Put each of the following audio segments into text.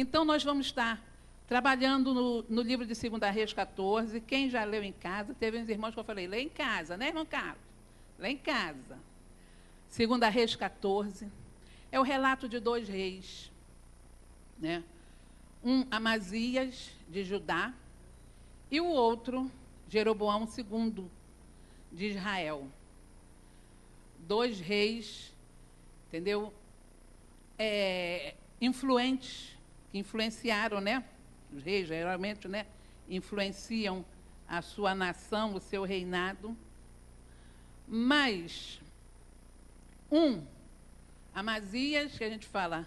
Então, nós vamos estar trabalhando no livro de 2 Reis 14. Quem já leu em casa, teve uns irmãos que eu falei, lê em casa, né, irmão Carlos? Lê em casa. 2 Reis 14. É o relato de 2 reis, né? Um, Amazias, de Judá, e o outro, Jeroboão II, de Israel. 2 reis, entendeu? Influentes, que influenciaram, né? Os reis, geralmente, né? Influenciam a sua nação, o seu reinado. Mas, Amazias, que a gente fala,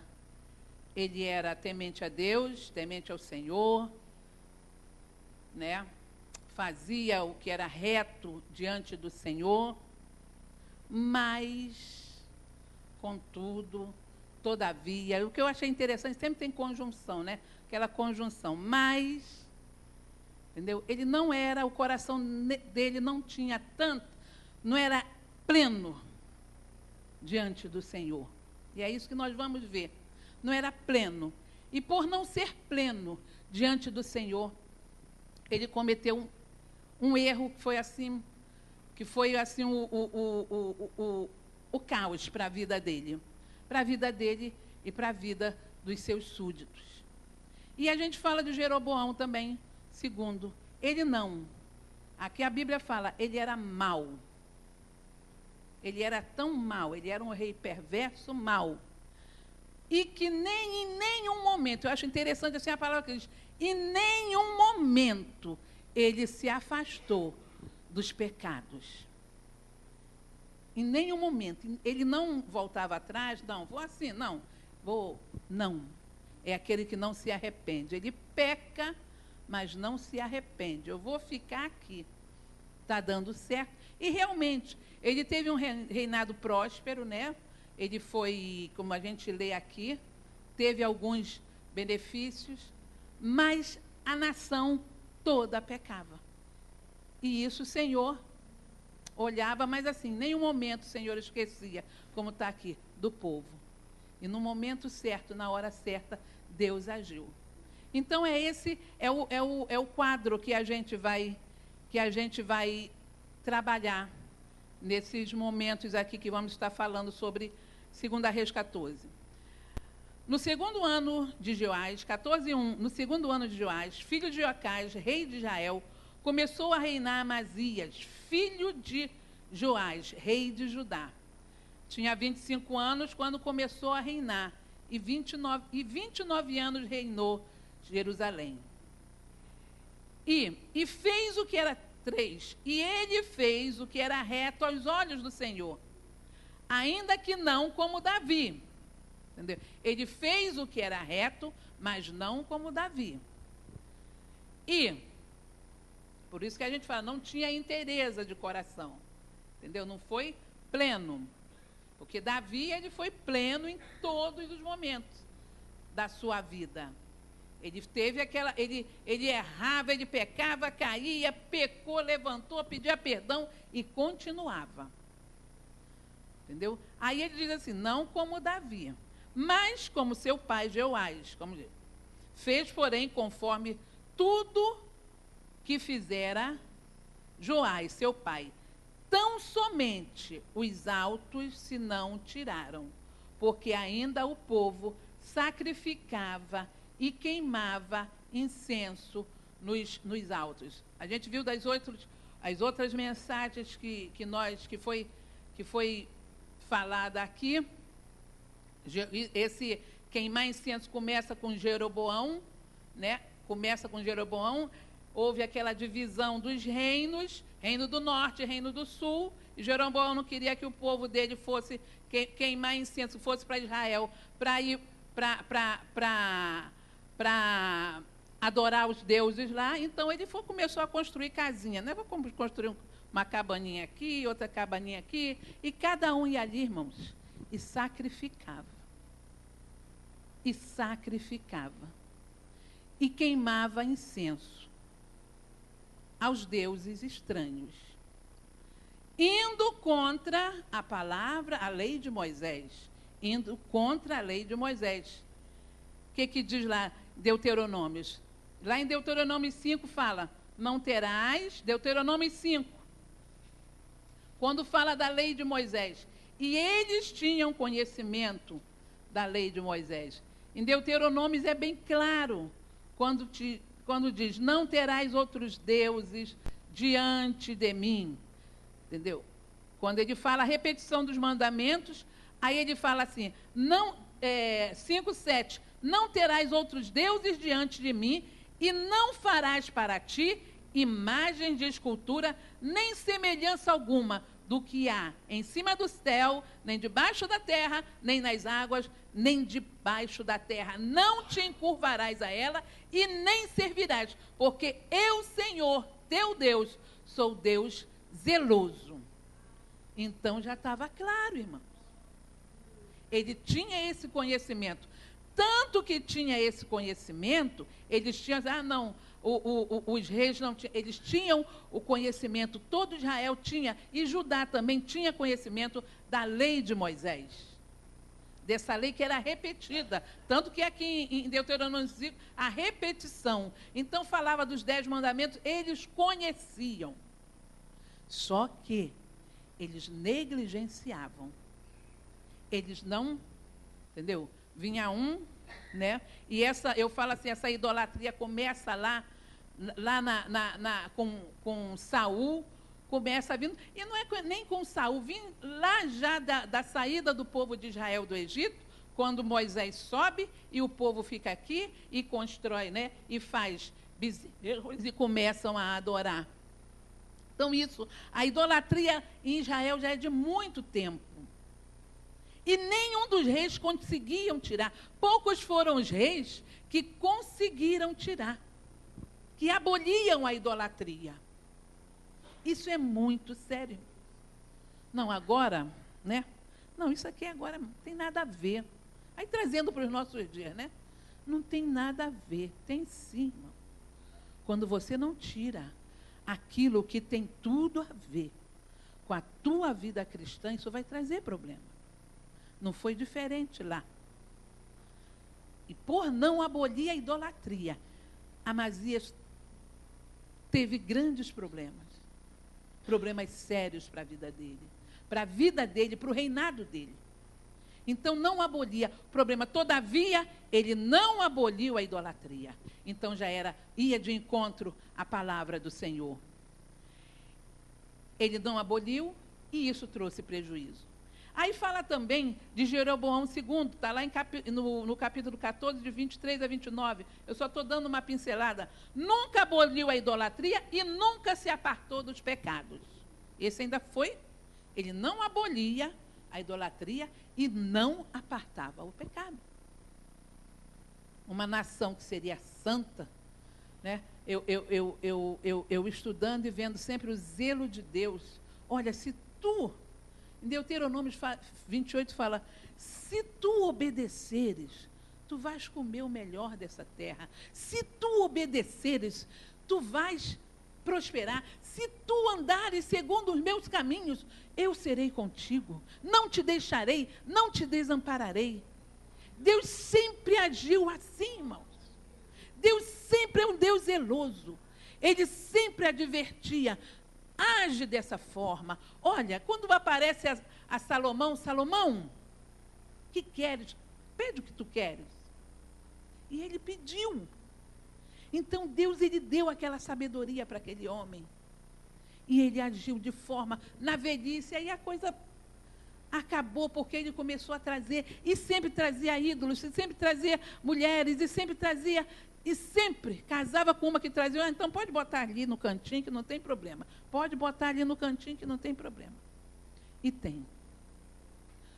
ele era temente a Deus, temente ao Senhor, né? Fazia o que era reto diante do Senhor, mas, contudo, todavia, o que eu achei interessante, sempre tem conjunção, né? Aquela conjunção, mas, entendeu? Ele não era, o coração dele não tinha tanto, não era pleno diante do Senhor. E é isso que nós vamos ver. Não era pleno. E por não ser pleno diante do Senhor, ele cometeu um erro que foi assim o caos para a vida dele. Para a vida dele e para a vida dos seus súditos. E a gente fala de Jeroboão também, segundo. Ele não. Aqui a Bíblia fala, ele era mau. Ele era tão mau, ele era um rei perverso, mau. E que nem em nenhum momento, eu acho interessante assim a palavra que diz, em nenhum momento ele se afastou dos pecados. Em nenhum momento. Ele não voltava atrás, não, vou assim, não, não. É aquele que não se arrepende. Ele peca, mas não se arrepende. Eu vou ficar aqui. Está dando certo. E realmente, ele teve um reinado próspero, né? Ele foi, como a gente lê aqui, teve alguns benefícios, mas a nação toda pecava. E isso o Senhor olhava, mas assim, em nenhum momento o Senhor esquecia, como está aqui, do povo. E no momento certo, na hora certa, Deus agiu. Então, esse é o quadro que a gente vai trabalhar nesses momentos aqui que vamos estar falando sobre 2 Reis 14. No segundo ano de Joás, 14:1, no segundo ano de Joás, filho de Joacás, rei de Israel, começou a reinar Amazias, filho de Joás, rei de Judá. Tinha 25 anos quando começou a reinar, e 29 anos reinou Jerusalém. E fez o que era ele fez o que era reto aos olhos do Senhor, ainda que não como Davi. Entendeu? Ele fez o que era reto, mas não como Davi. E, por isso que a gente fala, não tinha inteireza de coração. Entendeu? Não foi pleno. Porque Davi, ele foi pleno em todos os momentos da sua vida. Ele teve ele errava, ele pecava, caía, pecou, levantou, pedia perdão e continuava. Entendeu? Aí ele diz assim, não como Davi, mas como seu pai Joás, como diz, fez, porém, conforme tudo que fizera Joás, seu pai. Tão somente os altos se não tiraram, porque ainda o povo sacrificava e queimava incenso nos altos. A gente viu as outras mensagens que foi falada aqui. Esse queimar incenso começa com Jeroboão, né? Começa com Jeroboão. Houve aquela divisão dos reinos, reino do norte, reino do sul. E Jeroboão não queria que o povo dele fosse queimar incenso, fosse para Israel, para ir para adorar os deuses lá. Então, ele começou a construir casinha, né? Vou construir uma cabaninha aqui, outra cabaninha aqui, e cada um ia ali, irmãos, e sacrificava. E sacrificava. E queimava incenso aos deuses estranhos, indo contra a palavra, a lei de Moisés, indo contra a lei de Moisés. O que diz lá Deuteronômios? Lá em Deuteronômio 5 fala, não terás, Deuteronômio 5, quando fala da lei de Moisés. E eles tinham conhecimento da lei de Moisés. Em Deuteronômio é bem claro, quando diz, não terás outros deuses diante de mim. Entendeu? Quando ele fala a repetição dos mandamentos, aí ele fala assim, 5:7, não terás outros deuses diante de mim, e não farás para ti imagem de escultura, nem semelhança alguma do que há em cima do céu, nem debaixo da terra, nem nas águas, nem debaixo da terra. Não te encurvarás a ela e nem servirás, porque eu, Senhor, teu Deus, sou Deus zeloso. Então já estava claro, irmãos. Ele tinha esse conhecimento. Tanto que tinha esse conhecimento, eles tinham, os reis não tinham, eles tinham o conhecimento, todo Israel tinha, e Judá também tinha conhecimento da lei de Moisés. Dessa lei que era repetida. Tanto que aqui em Deuteronômio 5, a repetição. Então falava dos 10 mandamentos, eles conheciam. Só que eles negligenciavam. Eles não, entendeu? Vinha né? E eu falo assim, essa idolatria começa lá com Saul, começa vindo, e não é nem com Saul, vem lá já da saída do povo de Israel do Egito, quando Moisés sobe e o povo fica aqui e constrói, né? E faz bezerros e começam a adorar. Então a idolatria em Israel já é de muito tempo. E nenhum dos reis conseguiam tirar. Poucos foram os reis que conseguiram tirar, que aboliam a idolatria. Isso é muito sério. Não, agora, né? Não, isso aqui agora não tem nada a ver. Aí trazendo para os nossos dias, né? Não tem nada a ver. Tem sim, irmão. Quando você não tira aquilo que tem tudo a ver com a tua vida cristã, isso vai trazer problema. Não foi diferente lá. E por não abolir a idolatria, Amazias teve grandes problemas. Problemas sérios para a vida dele, para o reinado dele. Então não abolia o problema. Todavia, ele não aboliu a idolatria. Então ia de encontro à palavra do Senhor. Ele não aboliu e isso trouxe prejuízo. Aí fala também de Jeroboão II, está lá no capítulo 14, de 23 a 29. Eu só estou dando uma pincelada. Nunca aboliu a idolatria e nunca se apartou dos pecados. Esse ainda foi, ele não abolia a idolatria e não apartava o pecado. Uma nação que seria santa, né? Eu estudando e vendo sempre o zelo de Deus. Olha, se tu... Em Deuteronômio 28 fala, se tu obedeceres, tu vais comer o melhor dessa terra. Se tu obedeceres, tu vais prosperar. Se tu andares segundo os meus caminhos, eu serei contigo. Não te deixarei, não te desampararei. Deus sempre agiu assim, irmãos. Deus sempre é um Deus zeloso. Ele sempre advertia, age dessa forma. Olha, quando aparece a Salomão, Salomão, o que queres? Pede o que tu queres. E ele pediu. Então Deus, ele deu aquela sabedoria para aquele homem. E ele agiu de forma, na velhice, aí a coisa acabou, porque ele começou a trazer, e sempre trazia ídolos, e sempre trazia mulheres, e sempre casava com uma que trazia, então pode botar ali no cantinho que não tem problema. Pode botar ali no cantinho que não tem problema. E tem.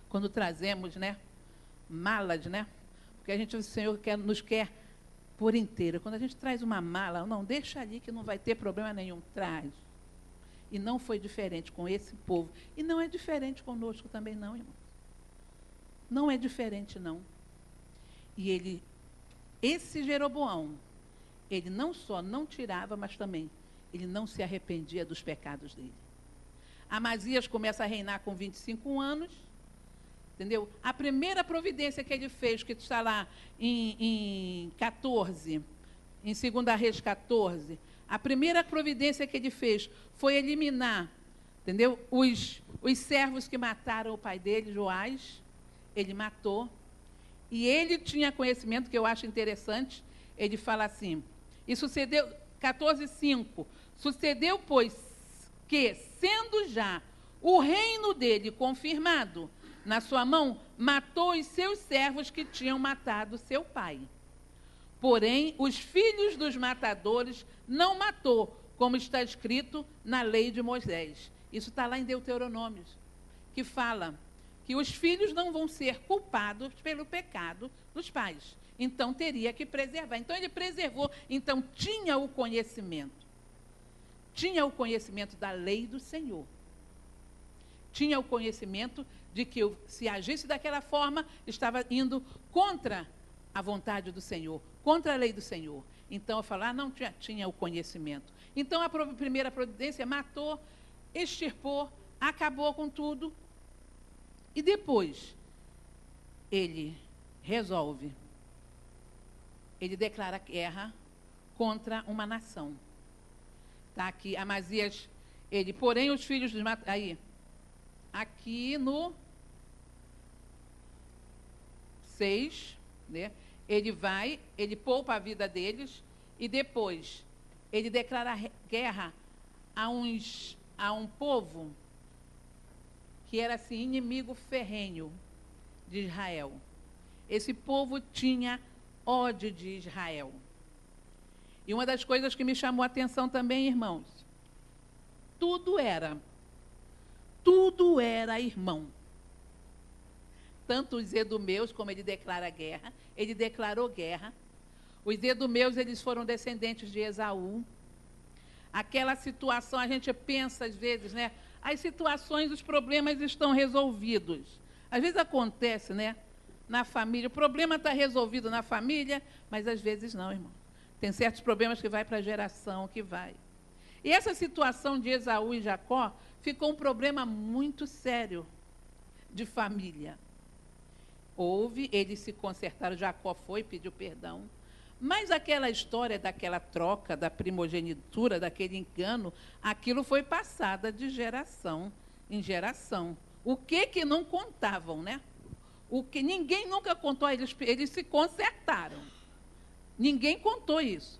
Quando trazemos, né, malas, né? Porque o Senhor nos quer por inteira. Quando a gente traz uma mala, não, deixa ali que não vai ter problema nenhum, traz. E não foi diferente com esse povo. E não é diferente conosco também não, irmão. Não é diferente não. E esse Jeroboão, ele não só não tirava, mas também ele não se arrependia dos pecados dele. Amazias começa a reinar com 25 anos Entendeu? A primeira providência que ele fez, que está lá em 14, em 2 Reis 14, a primeira providência que ele fez foi eliminar, entendeu? Os servos que mataram o pai dele, Joás, ele matou. E ele tinha conhecimento, que eu acho interessante, ele fala assim, e sucedeu, 14:5, sucedeu, pois, que, sendo já o reino dele confirmado na sua mão, matou os seus servos que tinham matado seu pai. Porém, os filhos dos matadores não matou, como está escrito na lei de Moisés. Isso está lá em Deuteronômio, que fala que os filhos não vão ser culpados pelo pecado dos pais. Então, teria que preservar. Então, ele preservou. Então, tinha o conhecimento. Tinha o conhecimento da lei do Senhor. Tinha o conhecimento de que, se agisse daquela forma, estava indo contra a vontade do Senhor, contra a lei do Senhor. Então, eu falo, não tinha o conhecimento. Então, a primeira providência matou, extirpou, acabou com tudo. E depois, ele resolve, ele declara guerra contra uma nação. Está aqui, Amazias, ele, porém, os filhos dos matadores, aí, aqui no 6, né, ele poupa a vida deles, e depois, ele declara guerra a um povo que era assim, inimigo ferrenho de Israel. Esse povo tinha ódio de Israel. E uma das coisas que me chamou a atenção também, irmãos, tudo era irmão. Tanto os edomeus, como ele declara guerra, ele declarou guerra. Os edomeus, eles foram descendentes de Esaú. Aquela situação, a gente pensa às vezes, né? As situações, os problemas estão resolvidos. Às vezes acontece, né? Na família, o problema está resolvido na família, mas às vezes não, irmão. Tem certos problemas que vai para a geração, que vai. E essa situação de Esaú e Jacó ficou um problema muito sério de família. Eles se consertaram, Jacó foi, pediu perdão. Mas aquela história daquela troca, da primogenitura, daquele engano, aquilo foi passada de geração em geração. O que não contavam, né? O que ninguém nunca contou, eles se consertaram. Ninguém contou isso.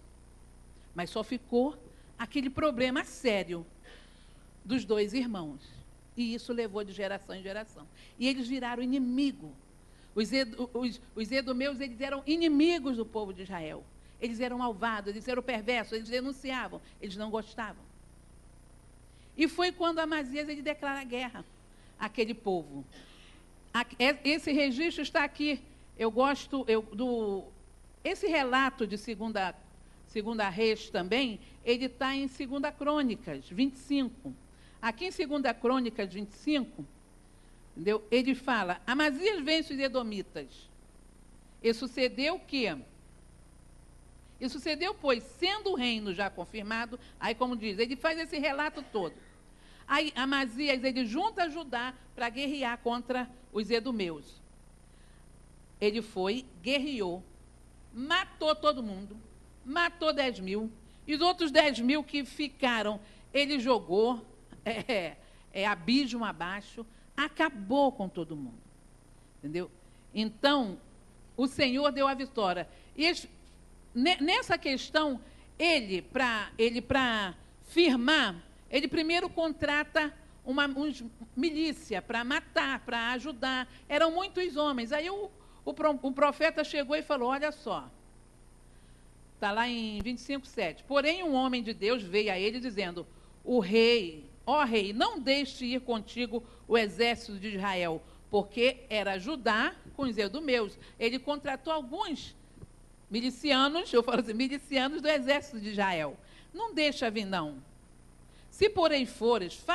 Mas só ficou aquele problema sério dos dois irmãos. E isso levou de geração em geração. E eles viraram inimigo. Os edomeus, eles eram inimigos do povo de Israel. Eles eram malvados, eles eram perversos, eles denunciavam, eles não gostavam. E foi quando Amazias ele declara guerra àquele povo. Esse registro está aqui. Eu gosto esse relato de segunda Reis também, ele está em 2 Crônicas 25. Aqui em 2 Crônicas 25, entendeu? Ele fala, Amazias vence os edomitas. E sucedeu, pois, sendo o reino já confirmado, aí como diz, ele faz esse relato todo. Aí Amazias, ele junta Judá para guerrear contra os edomeus. Ele foi, guerreou, matou todo mundo, matou 10.000, e os outros 10.000 que ficaram, ele jogou abismo abaixo, acabou com todo mundo. Entendeu? Então, o Senhor deu a vitória. E nessa questão, ele para firmar, ele primeiro contrata uma milícia para matar, para ajudar. Eram muitos homens. Aí o profeta chegou e falou, olha só, está lá em 25:7. Porém, um homem de Deus veio a ele dizendo, ó rei, não deixe ir contigo o exército de Israel, porque era Judá com os edomeus. Ele contratou alguns milicianos, eu falo assim, milicianos do exército de Israel. Não deixa vir, não. Se porém fores,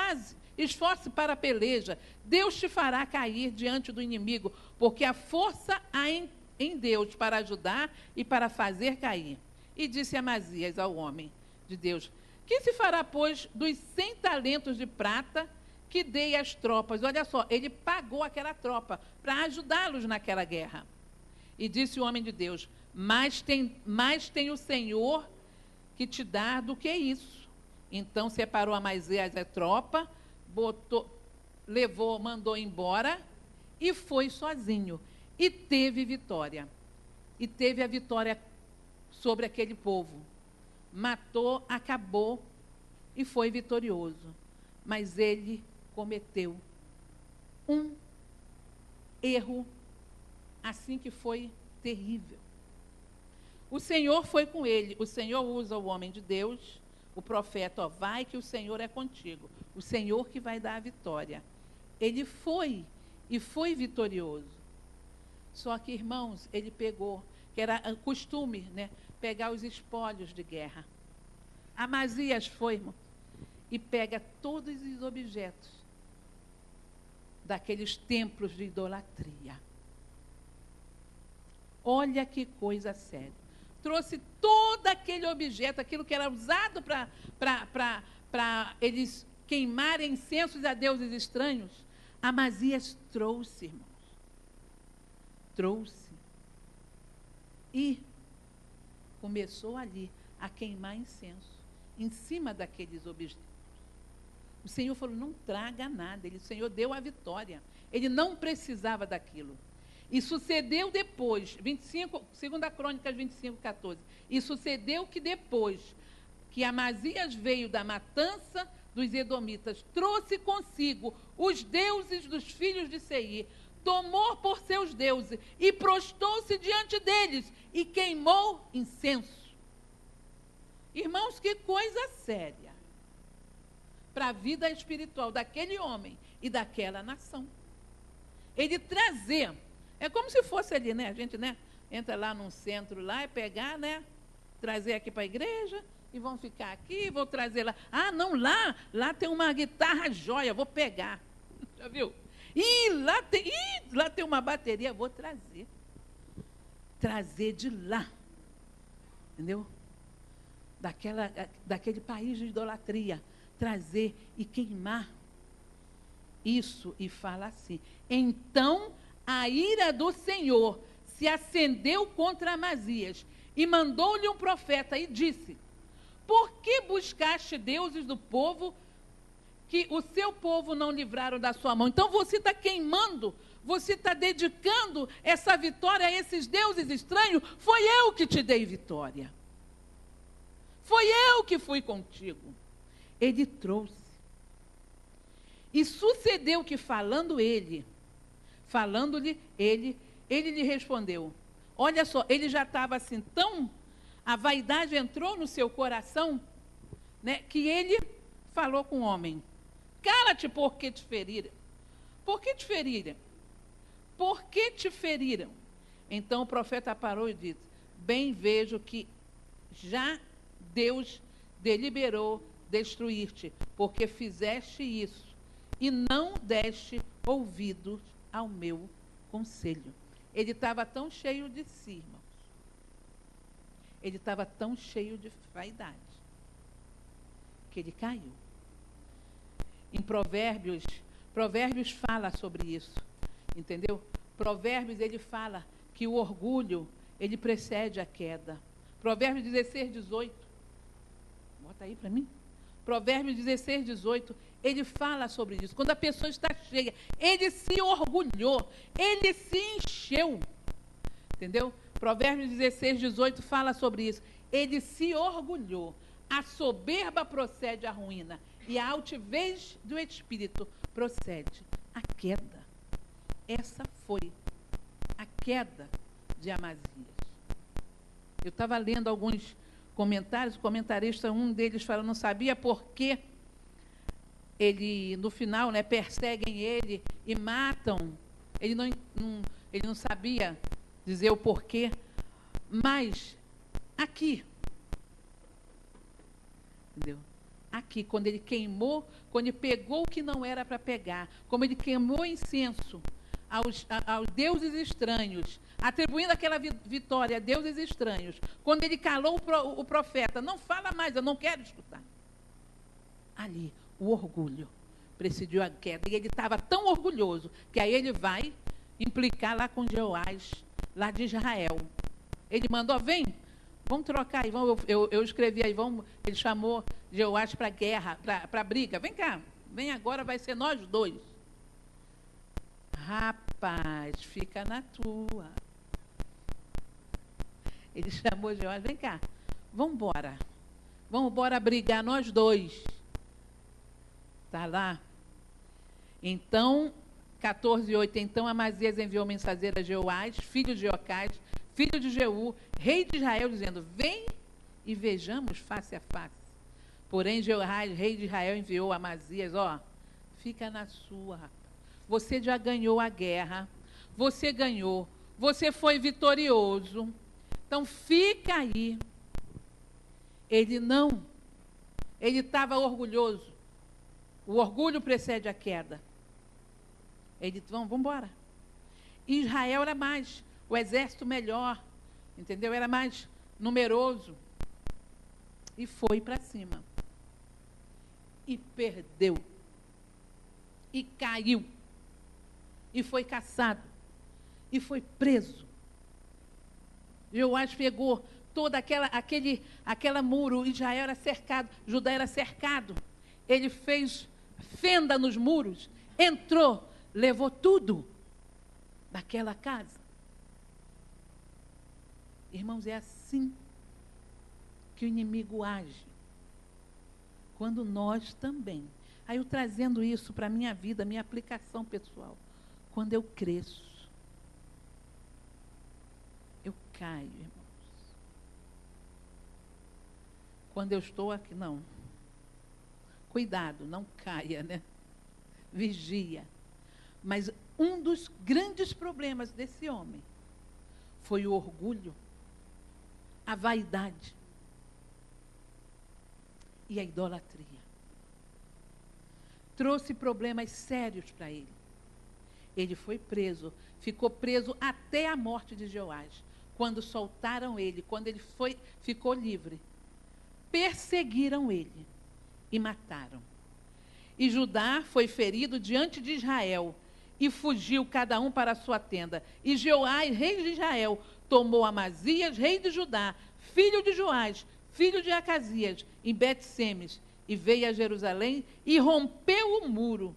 esforce para a peleja, Deus te fará cair diante do inimigo, porque a força há em Deus para ajudar e para fazer cair. E disse Amazias ao homem de Deus, que se fará, pois, dos 100 talentos de prata que dei às tropas. Olha só, ele pagou aquela tropa para ajudá-los naquela guerra. E disse o homem de Deus: mais tem o Senhor que te dá do que isso. Então separou Amazias a tropa, mandou embora e foi sozinho. E teve vitória. E teve a vitória sobre aquele povo. Matou, acabou e foi vitorioso. Mas ele cometeu um erro assim que foi terrível. O Senhor foi com ele. O Senhor usa o homem de Deus, o profeta, ó, vai que o Senhor é contigo. O Senhor que vai dar a vitória. Ele foi e foi vitorioso. Só que, irmãos, ele pegou, que era costume, né, pegar os espólios de guerra. Amazias foi, irmão, e pega todos os objetos daqueles templos de idolatria. Olha que coisa séria. Trouxe todo aquele objeto, aquilo que era usado para eles queimarem incensos a deuses estranhos. Amazias trouxe, irmãos. Trouxe. E começou ali a queimar incenso em cima daqueles objetos. O Senhor falou, não traga nada. O Senhor deu a vitória. Ele não precisava daquilo. E sucedeu depois, 2 Crônicas 25, 14. E sucedeu que depois que Amazias veio da matança dos edomitas, trouxe consigo os deuses dos filhos de Seir, tomou por seus deuses e prostou-se diante deles e queimou incenso. Irmãos, que coisa séria para a vida espiritual daquele homem e daquela nação. Ele trazer, é como se fosse ali, né? A gente, né, entra lá num centro lá e pegar, né? Trazer aqui para a igreja e vão ficar aqui, vou trazer lá. Ah, não, lá tem uma guitarra jóia, vou pegar. Já viu? Lá tem uma bateria, vou trazer. Trazer de lá. Entendeu? Daquele país de idolatria. Trazer e queimar. Isso, e fala assim. Então, a ira do Senhor se acendeu contra Amazias e mandou-lhe um profeta e disse: por que buscaste deuses do povo que o seu povo não livraram da sua mão? Então você está queimando, você está dedicando essa vitória a esses deuses estranhos. Foi eu que te dei vitória. Foi eu que fui contigo. Ele trouxe. E sucedeu que falando-lhe ele lhe respondeu. Olha só, ele já estava assim tão... A vaidade entrou no seu coração, né, que ele falou com o homem. Cala-te, porque te feriram. Por que te feriram? Por que te feriram? Então o profeta parou e disse: bem vejo que já Deus deliberou destruir-te, porque fizeste isso e não deste ouvidos ao meu conselho. Ele estava tão cheio de si, irmãos. Ele estava tão cheio de vaidade que ele caiu. Em Provérbios fala sobre isso, entendeu? Provérbios, ele fala que o orgulho, ele precede a queda. Provérbios 16, 18. Bota aí para mim. Provérbios 16, 18. Ele fala sobre isso. Quando a pessoa está cheia, ele se orgulhou, ele se encheu. Entendeu? Provérbios 16, 18 fala sobre isso. Ele se orgulhou. A soberba procede à ruína e a altivez do espírito procede à queda. Essa foi a queda de Amazias. Eu estava lendo alguns comentários, o comentarista, um deles fala, não sabia por que ele, no final, né, perseguem ele e matam. Ele não sabia dizer o porquê, mas aqui, entendeu? Aqui, quando ele queimou, quando ele pegou o que não era para pegar, como ele queimou incenso aos deuses estranhos, atribuindo aquela vitória a deuses estranhos, quando ele calou o profeta, não fala mais, eu não quero escutar. Ali, o orgulho presidiu a queda. E ele estava tão orgulhoso que aí ele vai implicar lá com Jeoás, lá de Israel. Ele mandou, vem, vamos trocar. E eu escrevi aí, ele chamou Jeoás para a guerra, para a briga. Vem cá, vem agora, vai ser nós dois. Rapaz, fica na tua. Ele chamou Jeoás, vem cá, vamos embora brigar nós dois. Está lá. Então, 14:8, então Amazias enviou mensageiro a Jeoás, filho de Jocás, filho de Jeú, rei de Israel, dizendo, vem e vejamos face a face. Porém, Jeoás, rei de Israel, enviou a Amazias, fica na sua, rapaz. Você já ganhou a guerra, você ganhou, você foi vitorioso, então fica aí. Ele estava orgulhoso. O orgulho precede a queda. Ele disse, vamos embora. Israel era mais, o exército melhor, entendeu? Era mais numeroso. E foi para cima. E perdeu. E caiu. E foi caçado. E foi preso. Jeoás pegou toda aquela muro, Israel era cercado, Judá era cercado. Ele fez fenda nos muros, entrou, levou tudo daquela casa. Irmãos, é assim que o inimigo age. Quando nós também. Aí eu trazendo isso para a minha vida, minha aplicação pessoal. Quando eu cresço, eu caio, irmãos. Quando eu estou aqui, não. Cuidado, não caia, né? Vigia. Mas um dos grandes problemas desse homem foi o orgulho, a vaidade e a idolatria. Trouxe problemas sérios para ele. Ele foi preso, ficou preso até a morte de Jeoás. Quando soltaram ele, quando ele ficou livre, perseguiram ele e mataram. E Judá foi ferido diante de Israel e fugiu cada um para a sua tenda. E Jeoás, rei de Israel, tomou Amazias, rei de Judá, filho de Joás, filho de Acasias, em Bet-Semes, e veio a Jerusalém e rompeu o muro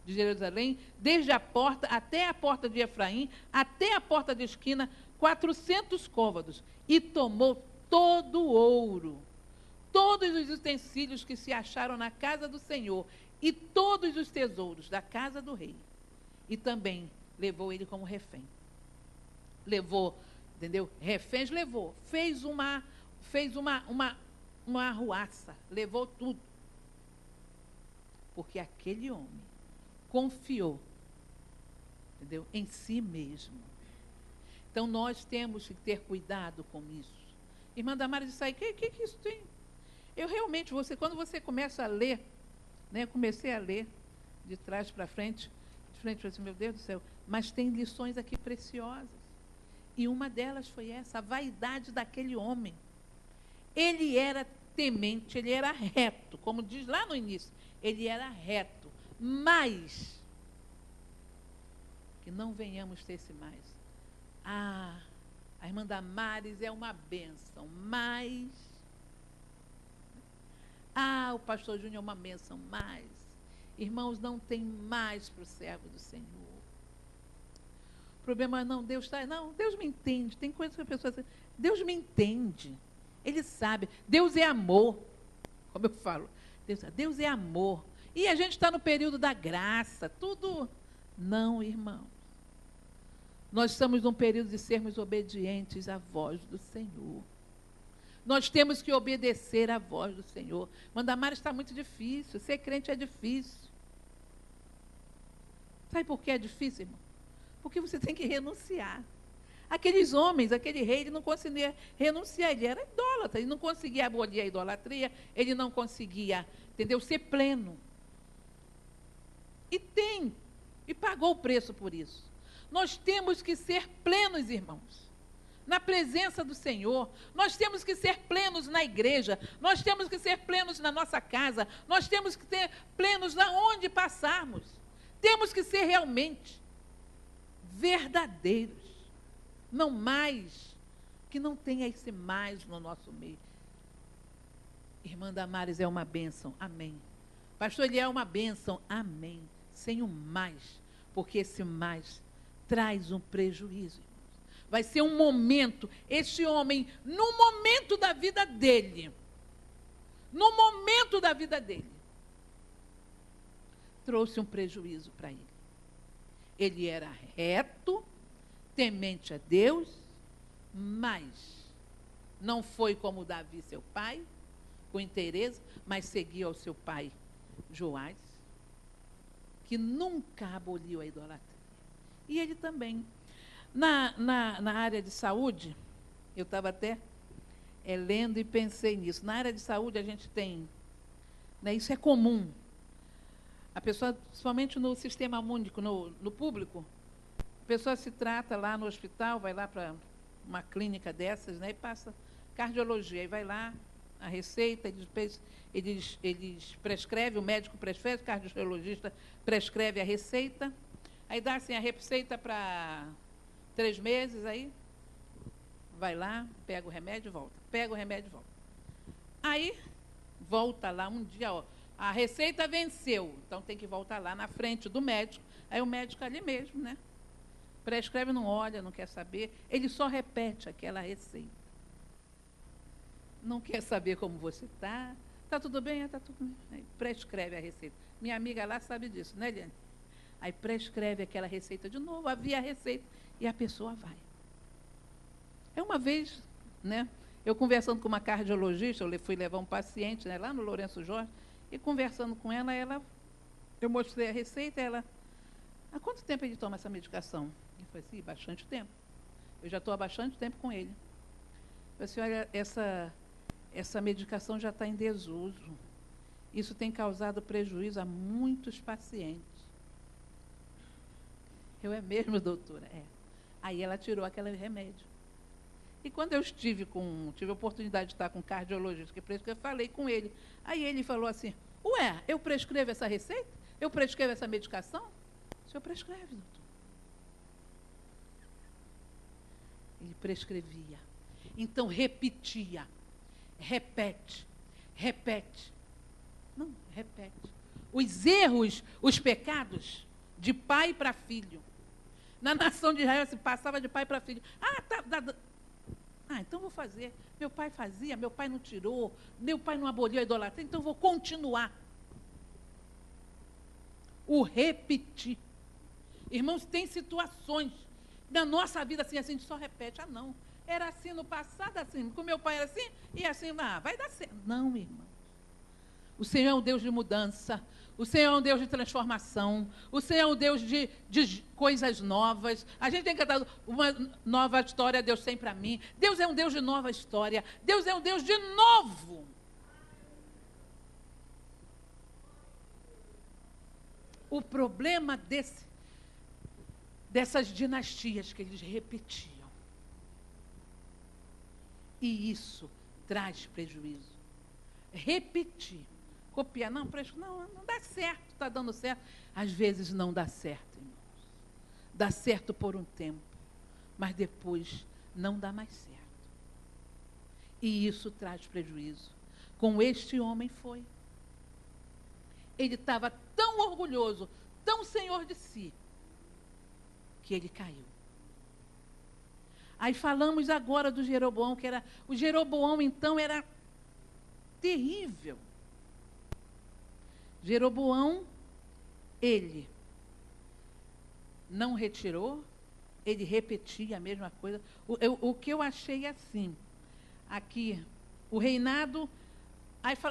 de Jerusalém, desde a porta até a porta de Efraim, até a porta de esquina, 400 côvados, e tomou todo o ouro, todos os utensílios que se acharam na casa do Senhor, e todos os tesouros da casa do rei. E também levou ele como refém. Levou, entendeu? Reféns levou. Fez uma arruaça, levou tudo. Porque aquele homem confiou, entendeu? Em si mesmo. Então, nós temos que ter cuidado com isso. Irmã Damares disse aí, o que isso tem? Eu realmente, quando você começa a ler, né, eu comecei a ler de trás para frente, para assim, meu Deus do céu, mas tem lições aqui preciosas. E uma delas foi essa, a vaidade daquele homem. Ele era temente, ele era reto, como diz lá no início, ele era reto, mas que não venhamos ter esse mais. A irmã Damares é uma bênção, mas o pastor Júnior é uma bênção, mas irmãos, não tem mais para o servo do Senhor. O problema não, Deus me entende. Tem coisas que a pessoa diz, Deus me entende. Ele sabe. Deus é amor. Como eu falo, Deus é amor. E a gente está no período da graça, tudo. Não, irmão. Nós estamos num período de sermos obedientes à voz do Senhor. Nós temos que obedecer à voz do Senhor. Mandamar está muito difícil. Ser crente é difícil. Sabe por que é difícil, irmão? Porque você tem que renunciar. Aqueles homens, aquele rei, ele não conseguia renunciar. Ele era idólatra. Ele não conseguia abolir a idolatria. Ele não conseguia, entendeu? Ser pleno. E pagou o preço por isso. Nós temos que ser plenos, irmãos. na presença do Senhor. Nós temos que ser plenos na igreja, nós temos que ser plenos na nossa casa, nós temos que ser plenos aonde passarmos. Temos que ser realmente verdadeiros, não mais, que não tenha esse mais no nosso meio. Irmã Damares é uma bênção, amém. Pastor Eliel é uma bênção, amém. Sem o mais, porque esse mais traz um prejuízo. Vai ser um momento, este homem, no momento da vida dele, trouxe um prejuízo para ele. Ele era reto, temente a Deus, mas não foi como Davi, seu pai, com interesse, mas seguia ao seu pai Joás, que nunca aboliu a idolatria. E ele também. Na área de saúde, eu estava até lendo e pensei nisso. Na área de saúde a gente tem, né, isso é comum. A pessoa, somente no sistema único, no público, a pessoa se trata lá no hospital, vai lá para uma clínica dessas, né, e passa cardiologia, aí vai lá, a receita, eles prescrevem, o médico prescreve, o cardiologista prescreve a receita, aí dá assim a receita para 3 meses, aí vai lá, pega o remédio e volta, pega o remédio e volta. Aí volta lá um dia, ó, a receita venceu, então tem que voltar lá na frente do médico, aí o médico ali mesmo, né? Prescreve, não olha, não quer saber, ele só repete aquela receita. Não quer saber como você está. Está tudo bem? Está tudo bem. Aí prescreve a receita. Minha amiga lá sabe disso, né, Eliane? Aí prescreve aquela receita de novo, havia a receita, e a pessoa vai. Uma vez, né, eu conversando com uma cardiologista, eu fui levar um paciente, né, lá no Lourenço Jorge, e conversando com ela, eu mostrei a receita, ela, há quanto tempo ele toma essa medicação? Eu falei assim, bastante tempo. Eu já estou há bastante tempo com ele. Eu falei assim, olha, essa medicação já está em desuso. Isso tem causado prejuízo a muitos pacientes. Eu, é mesmo, doutora? É. Aí ela tirou aquele remédio. E quando eu tive a oportunidade de estar com um cardiologista, que eu falei com ele. Aí ele falou assim, ué, eu prescrevo essa receita? Eu prescrevo essa medicação? O senhor prescreve, doutor. Ele prescrevia. Então, repetia. Repete. Não, repete. Os erros, os pecados, de pai para filho. Na nação de Israel se passava de pai para filho. Então vou fazer. Meu pai fazia, meu pai não tirou, meu pai não aboliu a idolatria, então vou continuar. O repetir. Irmãos, tem situações na nossa vida assim, a gente só repete. Não. Era assim no passado, assim, com meu pai era assim, e assim, vai dar certo. Não, irmão. O Senhor é um Deus de mudança, o Senhor é um Deus de transformação, o Senhor é um Deus de coisas novas. A gente tem cantado uma nova história, Deus tem para mim. Deus é um Deus de nova história, Deus é um Deus de novo. O problema dessas dinastias que eles repetiam. E isso traz prejuízo. Repetir. Copiar, não dá certo, está dando certo. Às vezes não dá certo, irmãos. Dá certo por um tempo, mas depois não dá mais certo. E isso traz prejuízo. Com este homem foi. Ele estava tão orgulhoso, tão senhor de si, que ele caiu. Aí falamos agora do Jeroboão, o Jeroboão então era terrível. Jeroboão, ele não retirou, ele repetia a mesma coisa. O que eu achei assim, aqui, o reinado,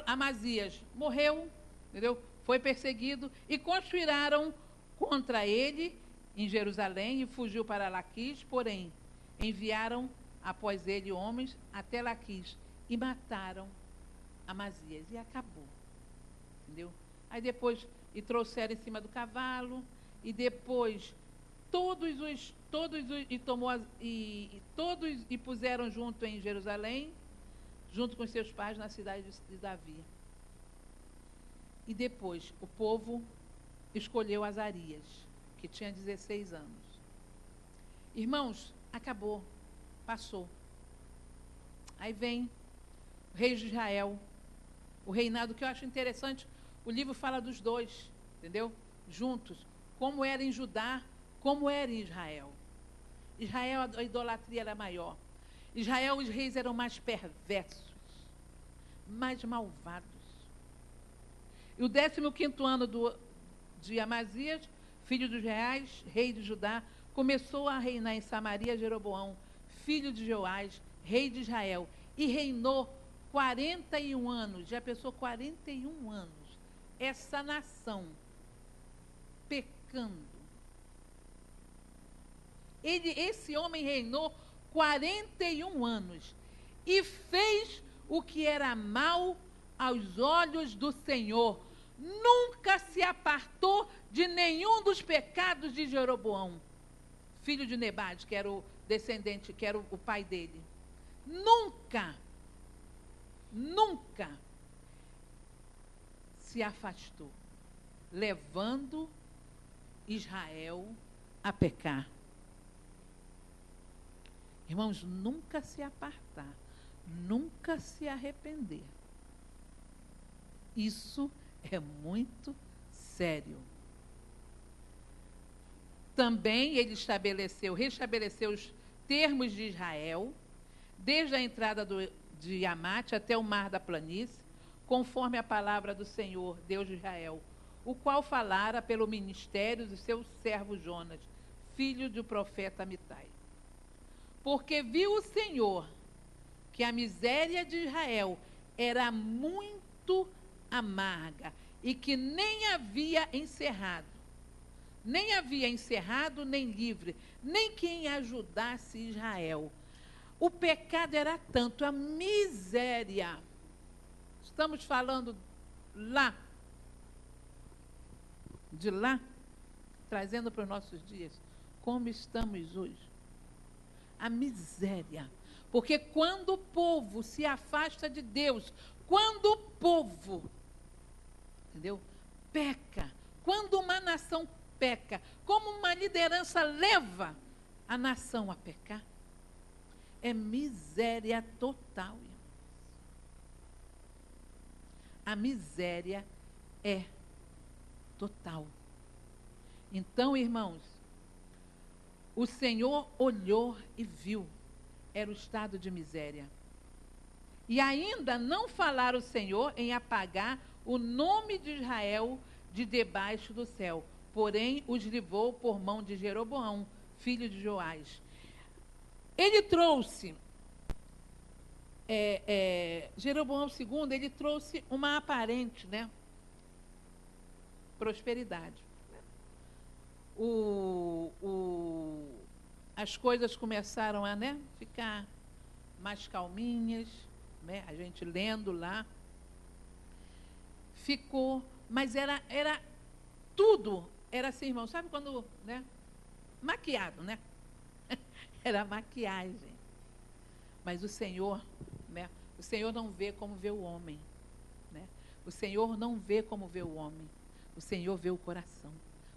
Amazias morreu, entendeu? Foi perseguido e conspiraram contra ele em Jerusalém e fugiu para Laquis, porém, enviaram após ele homens até Laquis e mataram Amazias e acabou, entendeu? Aí depois, e trouxeram em cima do cavalo, e depois e puseram junto em Jerusalém, junto com seus pais na cidade de Davi. E depois o povo escolheu Azarias, que tinha 16 anos. Irmãos, acabou, passou. Aí vem o rei de Israel, o reinado, que eu acho interessante, o livro fala dos dois, entendeu? Juntos, como era em Judá, como era em Israel. Israel, a idolatria era maior. Israel, os reis eram mais perversos, mais malvados. E o 15º ano de Amazias, filho dos reais, rei de Judá, começou a reinar em Samaria Jeroboão, filho de Joás, rei de Israel, e reinou 41 anos. Já pensou 41 anos? Essa nação pecando. Esse homem reinou 41 anos e fez o que era mal aos olhos do Senhor. Nunca se apartou de nenhum dos pecados de Jeroboão, filho de Nebate, que era o descendente, que era o pai dele. Nunca se afastou, levando Israel a pecar. Irmãos, nunca se apartar, nunca se arrepender. Isso é muito sério. Também ele restabeleceu os termos de Israel, desde a entrada de Amate até o mar da planície, conforme a palavra do Senhor, Deus de Israel, o qual falara pelo ministério do seu servo Jonas, filho do profeta Amitai. Porque viu o Senhor que a miséria de Israel era muito amarga e que nem havia encerrado, nem livre, nem quem ajudasse Israel. O pecado era tanto, a miséria. Estamos falando de lá, trazendo para os nossos dias, como estamos hoje. A miséria. Porque quando o povo se afasta de Deus, quando o povo, entendeu, peca, quando uma nação peca, como uma liderança leva a nação a pecar, é miséria total. A miséria é total. Então, irmãos, o Senhor olhou e viu, era o estado de miséria. E ainda não falara o Senhor em apagar o nome de Israel de debaixo do céu, porém os livrou por mão de Jeroboão, filho de Joás. Ele trouxe, Jeroboão II, ele trouxe uma aparente, prosperidade. As coisas começaram a ficar mais calminhas, a gente lendo lá. Ficou, mas era tudo, era assim, irmão, sabe quando, maquiado, Era maquiagem. Mas o Senhor não vê como vê o homem, O Senhor não vê como vê o homem, o Senhor vê o coração.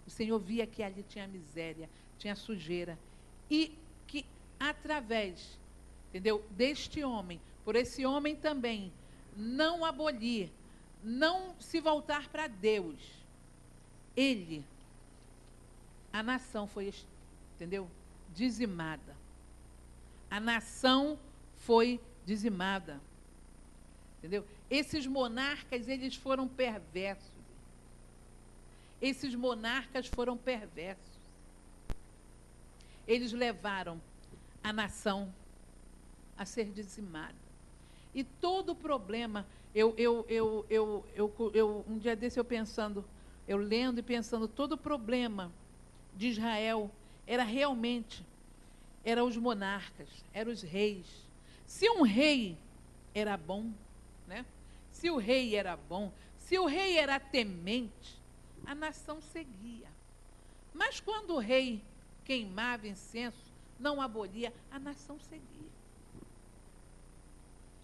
O Senhor via que ali tinha miséria, tinha sujeira. E que através, deste homem, por esse homem também, não abolir, não se voltar para Deus, a nação foi, dizimada. A nação foi dizimada. Esses monarcas, eles foram perversos. Esses monarcas foram perversos. Eles levaram a nação a ser dizimada. E todo o problema, um dia desse eu lendo e pensando, todo o problema de Israel era os monarcas, eram os reis. Se um rei era bom, se o rei era bom, se o rei era temente, a nação seguia. Mas quando o rei queimava incenso, não abolia, a nação seguia.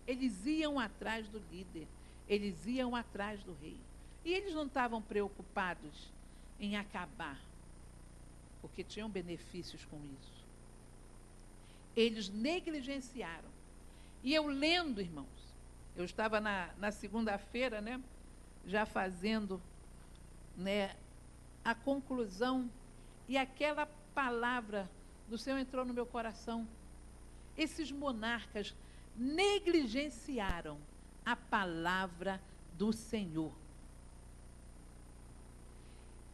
Eles iam atrás do líder, eles iam atrás do rei. E eles não estavam preocupados em acabar, porque tinham benefícios com isso. Eles negligenciaram. E eu lendo, irmãos, eu estava na segunda-feira, né, já fazendo, né, a conclusão, e aquela palavra do Senhor entrou no meu coração. Esses monarcas negligenciaram a palavra do Senhor.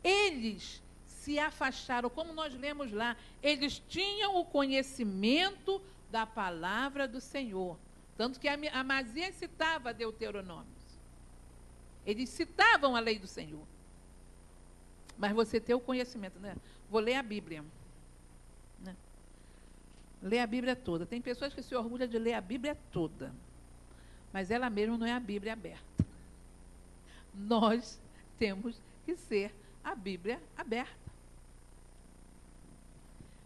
Eles se afastaram, como nós lemos lá, eles tinham o conhecimento da palavra do Senhor. Tanto que Amazias citava Deuteronômio. Eles citavam a lei do Senhor. Mas você tem o conhecimento, né? Vou ler a Bíblia. Né? Ler a Bíblia toda. Tem pessoas que se orgulham de ler a Bíblia toda. Mas ela mesma não é a Bíblia aberta. Nós temos que ser a Bíblia aberta.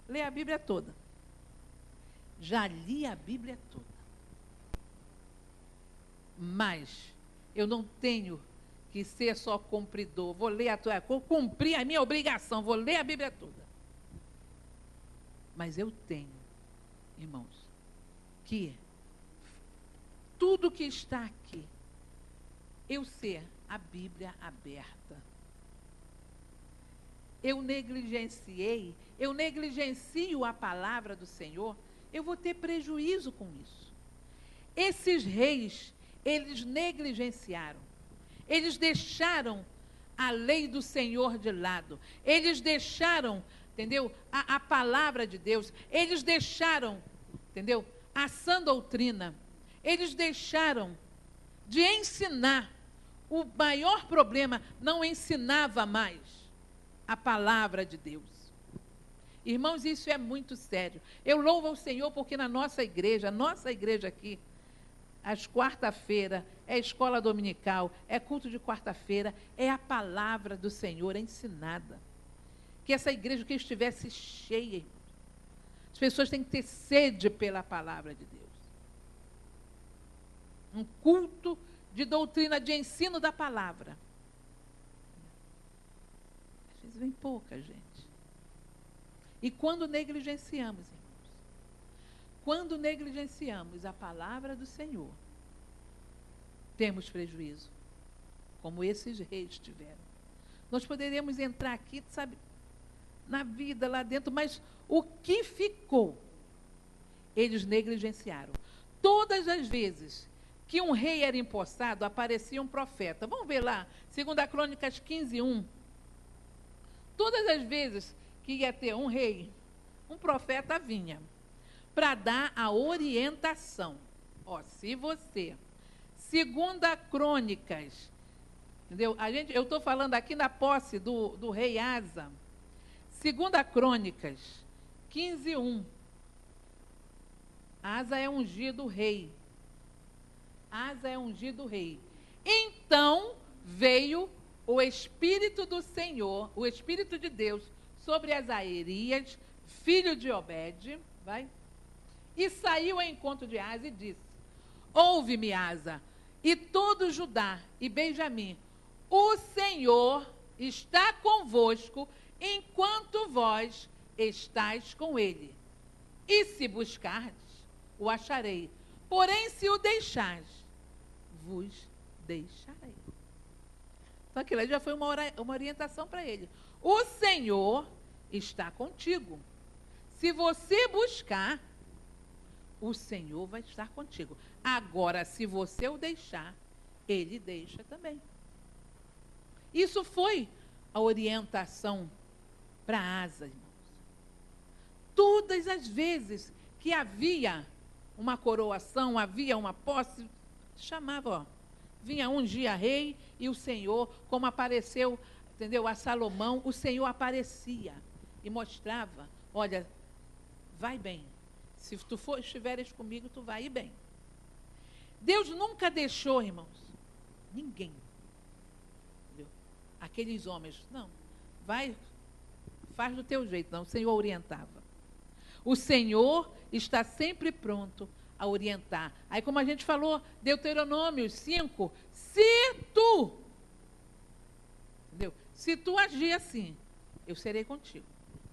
Ler a Bíblia toda. Já li a Bíblia toda. Mas eu não tenho que ser só cumpridor. Vou ler vou cumprir a minha obrigação, vou ler a Bíblia toda. Mas eu tenho, irmãos, que tudo que está aqui, eu ser a Bíblia aberta. Eu negligencio a palavra do Senhor, eu vou ter prejuízo com isso. Esses reis, eles negligenciaram. Eles deixaram a lei do Senhor de lado. Eles deixaram, entendeu, a palavra de Deus. Eles deixaram, entendeu, a sã doutrina. Eles deixaram de ensinar. O maior problema, não ensinava mais a palavra de Deus. Irmãos, isso é muito sério. Eu louvo ao Senhor porque na nossa igreja aqui, às quarta-feira, é escola dominical, é culto de quarta-feira, é a palavra do Senhor ensinada. Que essa igreja que estivesse cheia, irmãos. As pessoas têm que ter sede pela palavra de Deus. Um culto de doutrina, de ensino da palavra. Às vezes vem pouca gente. E quando negligenciamos, irmãos, quando negligenciamos a palavra do Senhor, temos prejuízo, como esses reis tiveram. Nós poderíamos entrar aqui, sabe, na vida lá dentro, mas o que ficou, eles negligenciaram. Todas as vezes que um rei era empossado, aparecia um profeta. Vamos ver lá, 2 Crônicas 15:1. Todas as vezes que ia ter um rei, um profeta vinha para dar a orientação. Ó, se você, 2 Crônicas, entendeu? Eu estou falando aqui na posse do rei Asa. 2 Crônicas 15:1. Asa é ungido rei. Asa é ungido rei. Então veio o Espírito do Senhor, o Espírito de Deus, sobre Azaelias, filho de Obed, e saiu ao encontro de Asa e disse: ouve-me, Asa, e todo Judá e Benjamim, o Senhor está convosco enquanto vós estáis com ele. E se buscardes, o acharei. Porém, se o deixardes, vos deixarei. Então, aquilo aí já foi uma orientação para ele. O Senhor está contigo. Se você buscar, o Senhor vai estar contigo. Agora, se você o deixar, ele deixa também. Isso foi a orientação para Asa, irmãos. Todas as vezes que havia uma coroação, havia uma posse, chamava, ó, vinha ungir rei e o Senhor, como apareceu, entendeu, a Salomão, o Senhor aparecia e mostrava: olha, vai bem. Se tu estiveres comigo, tu vai ir bem. Deus nunca deixou, irmãos, ninguém, entendeu? Aqueles homens, não, vai, faz do teu jeito, não. O Senhor orientava. O Senhor está sempre pronto a orientar. Aí, como a gente falou, Deuteronômio 5, se tu, entendeu? Se tu agir assim, eu serei contigo.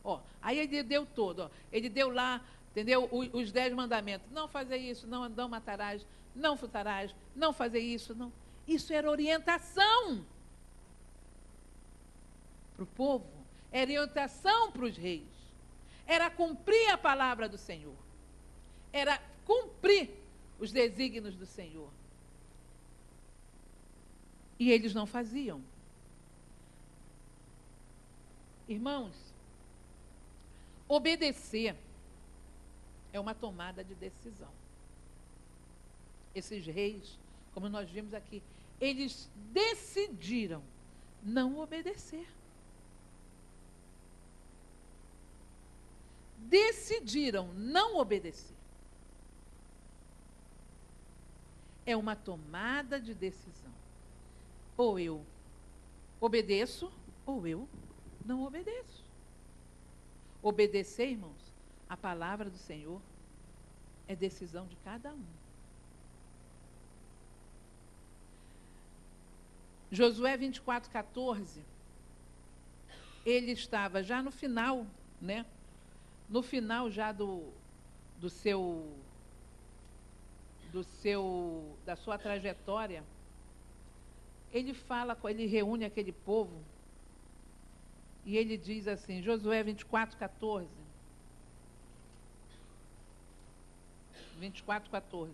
Ó, aí ele deu todo, ó, ele deu lá, entendeu? Os 10 mandamentos. Não fazer isso, não matarás, não furtarás, não fazer isso, não. Isso era orientação para o povo, era orientação para os reis, era cumprir a palavra do Senhor, era cumprir os desígnios do Senhor. E eles não faziam. Irmãos, obedecer é uma tomada de decisão. Esses reis, como nós vimos aqui, eles decidiram não obedecer. Decidiram não obedecer. É uma tomada de decisão. Ou eu obedeço, ou eu não obedeço. Obedecer, irmãos, a palavra do Senhor é decisão de cada um. Josué 24:14, ele estava já no final, né? No final já da sua trajetória, ele reúne aquele povo e ele diz assim, Josué 24:14. 24:14.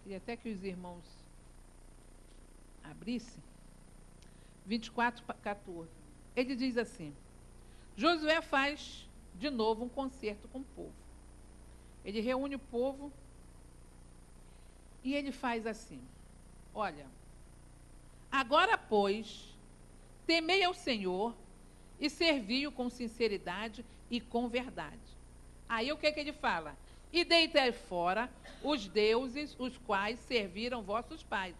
Queria até que os irmãos abrissem. 24:14. Ele diz assim, Josué faz de novo um concerto com o povo. Ele reúne o povo e ele faz assim, olha, agora, pois, temei ao Senhor e servi-o com sinceridade e com verdade. Aí o que ele fala? E deitai fora os deuses os quais serviram vossos pais,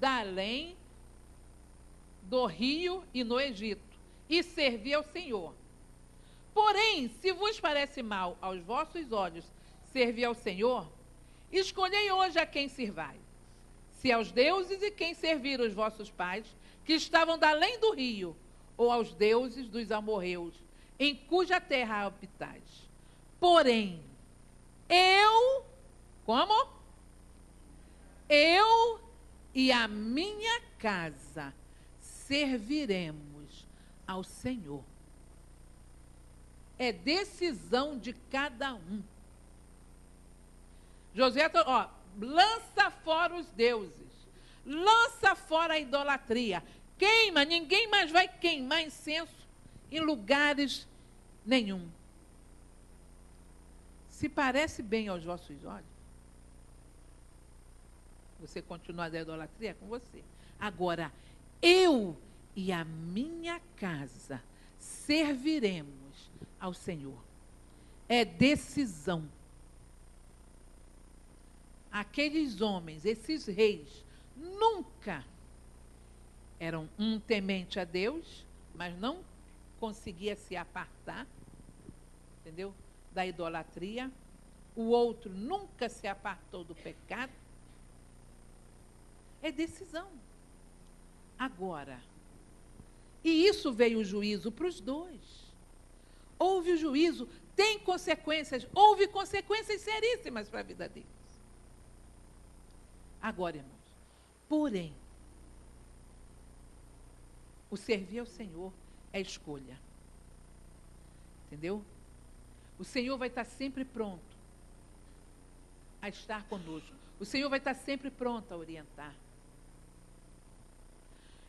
da além do rio e no Egito, e servi ao Senhor. Porém, se vos parece mal aos vossos olhos servir ao Senhor, escolhei hoje a quem sirvais. Se aos deuses e quem serviram os vossos pais, que estavam da além do rio, ou aos deuses dos amorreus, em cuja terra habitais. Porém, como? Eu e a minha casa serviremos ao Senhor. É decisão de cada um. Josué, lança fora os deuses, lança fora a idolatria, queima, ninguém mais vai queimar incenso em lugares nenhum. Se parece bem aos vossos olhos, você continuar da idolatria, é com você. Agora, eu e a minha casa serviremos ao Senhor. É decisão. Aqueles homens, esses reis, nunca eram um temente a Deus, mas não conseguia se apartar, entendeu? Da idolatria. O outro nunca se apartou do pecado. É decisão. Agora, e isso veio o juízo para os dois. Houve o juízo, tem consequências, houve consequências seríssimas para a vida deles. Agora, irmãos, porém, o servir ao Senhor é escolha. Entendeu? O Senhor vai estar sempre pronto a estar conosco. O Senhor vai estar sempre pronto a orientar.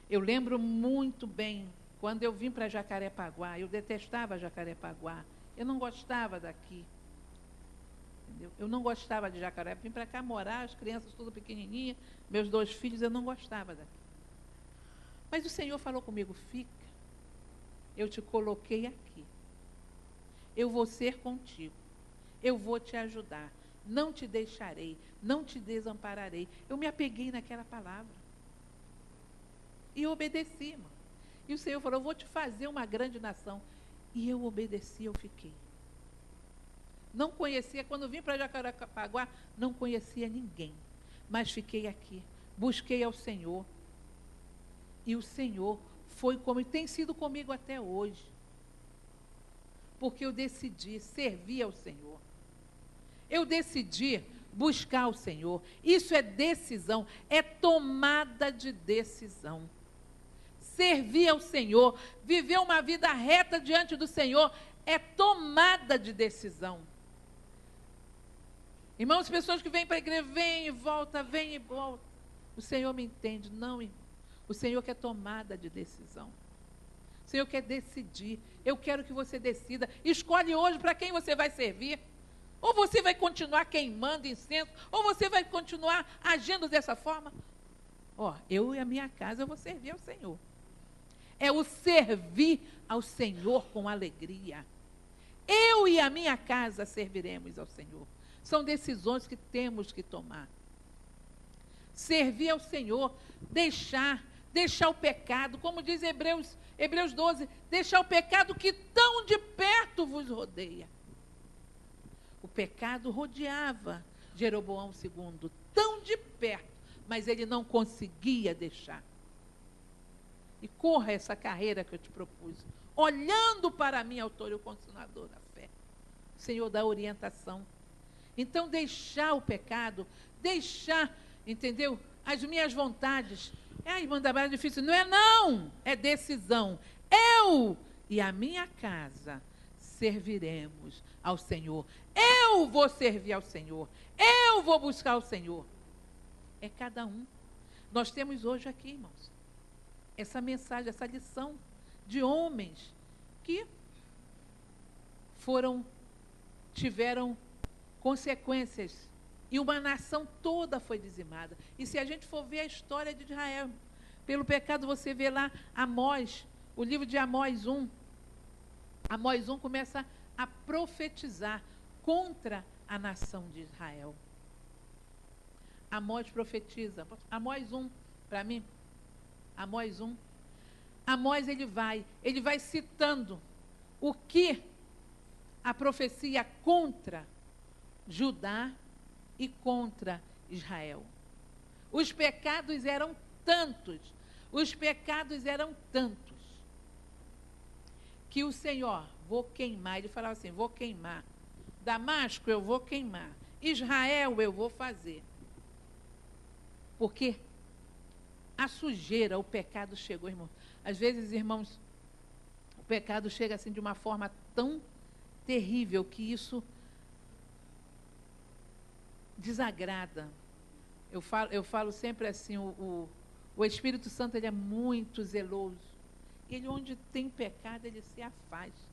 Eu lembro muito bem, quando eu vim para Jacarepaguá, eu detestava Jacarepaguá, eu não gostava daqui. Entendeu? Eu não gostava de Jacarepaguá, vim para cá morar, as crianças tudo pequenininhas, meus 2 filhos, eu não gostava daqui. Mas o Senhor falou comigo, fica, eu te coloquei aqui, eu vou ser contigo, eu vou te ajudar, não te deixarei, não te desampararei. Eu me apeguei naquela palavra. E obedeci, irmão. E o Senhor falou, eu vou te fazer uma grande nação. E eu obedeci, eu fiquei. Não conhecia, quando vim para Jacarepaguá, não conhecia ninguém. Mas fiquei aqui, busquei ao Senhor. E o Senhor foi como tem sido comigo até hoje. Porque eu decidi servir ao Senhor. Eu decidi buscar o Senhor. Isso é decisão, é tomada de decisão. Servir ao Senhor, viver uma vida reta diante do Senhor, é tomada de decisão. Irmãos, pessoas que vêm para a igreja, vêm e volta, vêm e volta. O Senhor me entende. Não, irmão. O Senhor quer tomada de decisão. O Senhor quer decidir. Eu quero que você decida. Escolhe hoje para quem você vai servir. Ou você vai continuar queimando incenso, ou você vai continuar agindo dessa forma. Ó, eu e a minha casa, eu vou servir ao Senhor. É o servir ao Senhor com alegria. Eu e a minha casa serviremos ao Senhor. São decisões que temos que tomar. Servir ao Senhor, deixar o pecado, como diz Hebreus 12, deixar o pecado que tão de perto vos rodeia. O pecado rodeava Jeroboão II, tão de perto, mas ele não conseguia deixar. E corra essa carreira que eu te propus, olhando para mim, autor e o consumador da fé. O Senhor dá orientação. Então, deixar o pecado, deixar, entendeu? As minhas vontades. Irmã Débora, é difícil. Não é não, é decisão. Eu e a minha casa serviremos ao Senhor. Eu vou servir ao Senhor. Eu vou buscar o Senhor. É cada um. Nós temos hoje aqui, irmãos, essa mensagem, essa lição de homens que tiveram consequências. E uma nação toda foi dizimada. E se a gente for ver a história de Israel, pelo pecado você vê lá Amós, o livro de Amós 1. Amós 1 começa a profetizar contra a nação de Israel. Amós profetiza. Amós 1, para mim. Amós 1. Amós ele vai citando o que a profecia contra Judá e contra Israel. Os pecados eram tantos, que o Senhor, vou queimar, ele falava assim, vou queimar. Damasco eu vou queimar. Israel eu vou fazer. Porque a sujeira, o pecado chegou, irmão. Às vezes, irmãos, o pecado chega assim de uma forma tão terrível que isso desagrada. Eu falo sempre assim, o Espírito Santo ele é muito zeloso. Ele, onde tem pecado, ele se afasta.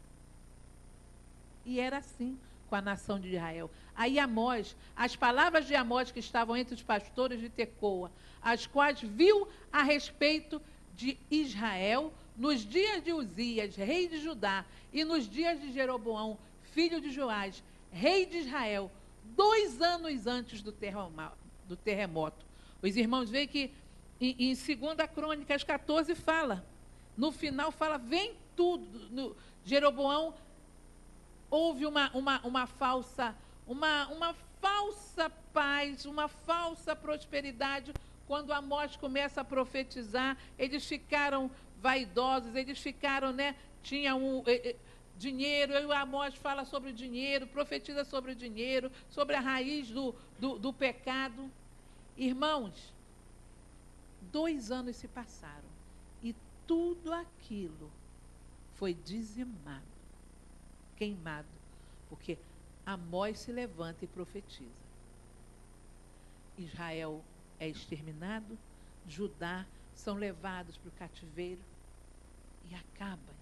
E era assim com a nação de Israel. Aí Amós, as palavras de Amós que estavam entre os pastores de Tecoa, as quais viu a respeito de Israel nos dias de Uzias, rei de Judá, e nos dias de Jeroboão, filho de Joás, rei de Israel, 2 anos antes do terremoto. Os irmãos veem que em 2 Crônicas 14 fala, no final fala, vem tudo. No Jeroboão houve uma falsa paz, uma falsa prosperidade. Quando Amós começa a profetizar, eles ficaram vaidosos, eles ficaram, tinham dinheiro. E o Amós fala sobre o dinheiro, profetiza sobre o dinheiro, sobre a raiz do pecado. Irmãos, 2 anos se passaram e tudo aquilo foi dizimado, queimado, porque Amós se levanta e profetiza. Israel é exterminado, Judá são levados para o cativeiro e acaba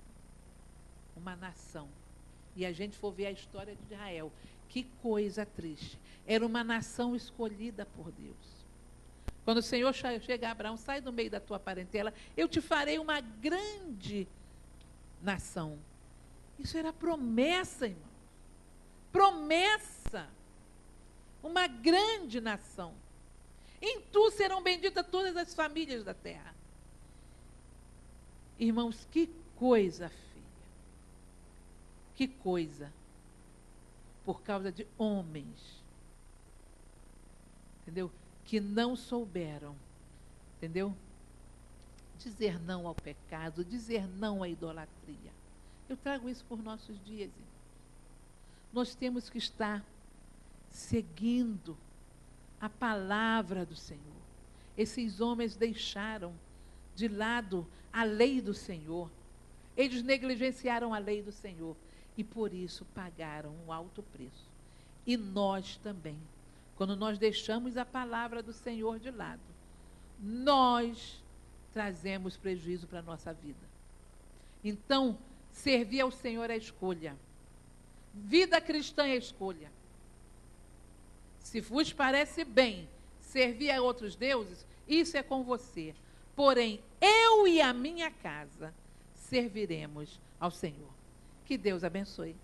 uma nação. E a gente for ver a história de Israel, que coisa triste. Era uma nação escolhida por Deus. Quando o Senhor chega a Abraão, sai do meio da tua parentela, eu te farei uma grande nação. Isso era promessa, irmão. Promessa. Uma grande nação. Em tu serão benditas todas as famílias da terra. Irmãos, que coisa feia. Que coisa. Por causa de homens, entendeu? Que não souberam, entendeu? Dizer não ao pecado, dizer não à idolatria. Eu trago isso por nossos dias, irmão. Nós temos que estar seguindo a palavra do Senhor. Esses homens deixaram de lado a lei do Senhor. Eles negligenciaram a lei do Senhor e por isso pagaram um alto preço. E nós também, quando nós deixamos a palavra do Senhor de lado, nós trazemos prejuízo para a nossa vida. Então, servir ao Senhor é escolha. Vida cristã é escolha. Se vos parece bem servir a outros deuses, isso é com você. Porém, eu e a minha casa serviremos ao Senhor. Que Deus abençoe.